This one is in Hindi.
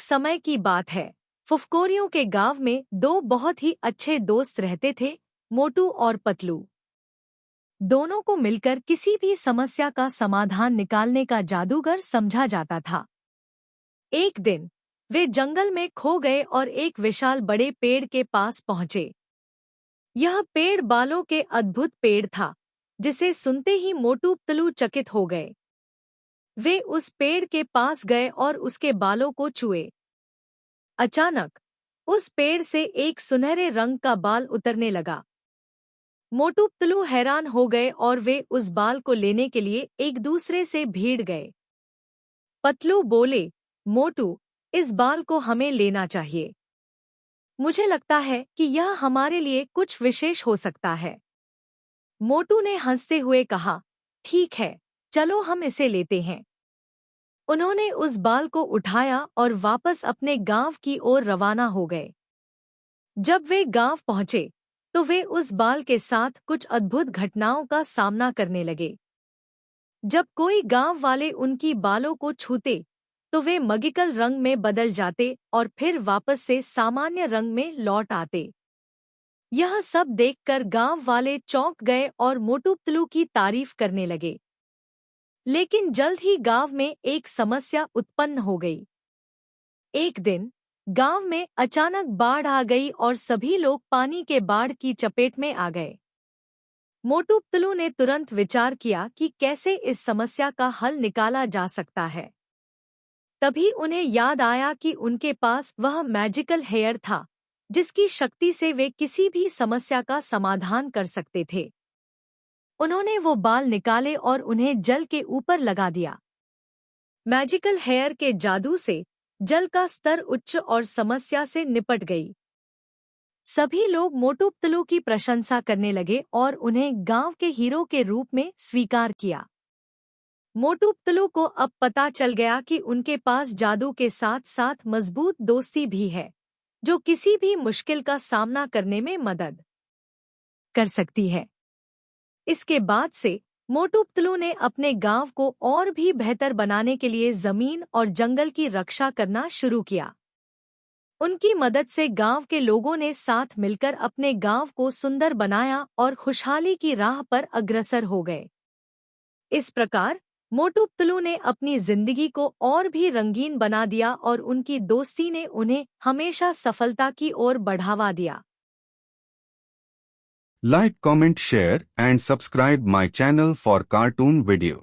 समय की बात है। फुफकोरियों के गांव में दो बहुत ही अच्छे दोस्त रहते थे, मोटू और पतलू। दोनों को मिलकर किसी भी समस्या का समाधान निकालने का जादूगर समझा जाता था। एक दिन वे जंगल में खो गए और एक विशाल बड़े पेड़ के पास पहुंचे। यह पेड़ बालों के अद्भुत पेड़ था, जिसे सुनते ही मोटू पतलू चकित हो गए। वे उस पेड़ के पास गए और उसके बालों को छुए। अचानक उस पेड़ से एक सुनहरे रंग का बाल उतरने लगा। मोटू पतलू हैरान हो गए और वे उस बाल को लेने के लिए एक दूसरे से भीड़ गए। पतलू बोले, मोटू, इस बाल को हमें लेना चाहिए। मुझे लगता है कि यह हमारे लिए कुछ विशेष हो सकता है। मोटू ने हंसते हुए कहा, ठीक है, चलो हम इसे लेते हैं। उन्होंने उस बाल को उठाया और वापस अपने गांव की ओर रवाना हो गए। जब वे गांव पहुंचे तो वे उस बाल के साथ कुछ अद्भुत घटनाओं का सामना करने लगे। जब कोई गांव वाले उनकी बालों को छूते तो वे मैजिकल रंग में बदल जाते और फिर वापस से सामान्य रंग में लौट आते। यह सब देखकर गांव वाले चौंक गए और मोटू पतलू की तारीफ करने लगे। लेकिन जल्द ही गांव में एक समस्या उत्पन्न हो गई। एक दिन गांव में अचानक बाढ़ आ गई और सभी लोग पानी के बाढ़ की चपेट में आ गए। मोटू पतलू ने तुरंत विचार किया कि कैसे इस समस्या का हल निकाला जा सकता है। तभी उन्हें याद आया कि उनके पास वह मैजिकल हेयर था, जिसकी शक्ति से वे किसी भी समस्या का समाधान कर सकते थे। उन्होंने वो बाल निकाले और उन्हें जल के ऊपर लगा दिया। मैजिकल हेयर के जादू से जल का स्तर उच्च और समस्या से निपट गई। सभी लोग मोटू पतलू की प्रशंसा करने लगे और उन्हें गांव के हीरो के रूप में स्वीकार किया। मोटू पतलू को अब पता चल गया कि उनके पास जादू के साथ साथ मजबूत दोस्ती भी है, जो किसी भी मुश्किल का सामना करने में मदद कर सकती है। इसके बाद से मोटू पतलू ने अपने गांव को और भी बेहतर बनाने के लिए जमीन और जंगल की रक्षा करना शुरू किया। उनकी मदद से गांव के लोगों ने साथ मिलकर अपने गांव को सुंदर बनाया और खुशहाली की राह पर अग्रसर हो गए। इस प्रकार मोटू पतलू ने अपनी जिंदगी को और भी रंगीन बना दिया और उनकी दोस्ती ने उन्हें हमेशा सफलता की ओर बढ़ावा दिया। Like, comment, share and subscribe my channel for cartoon video.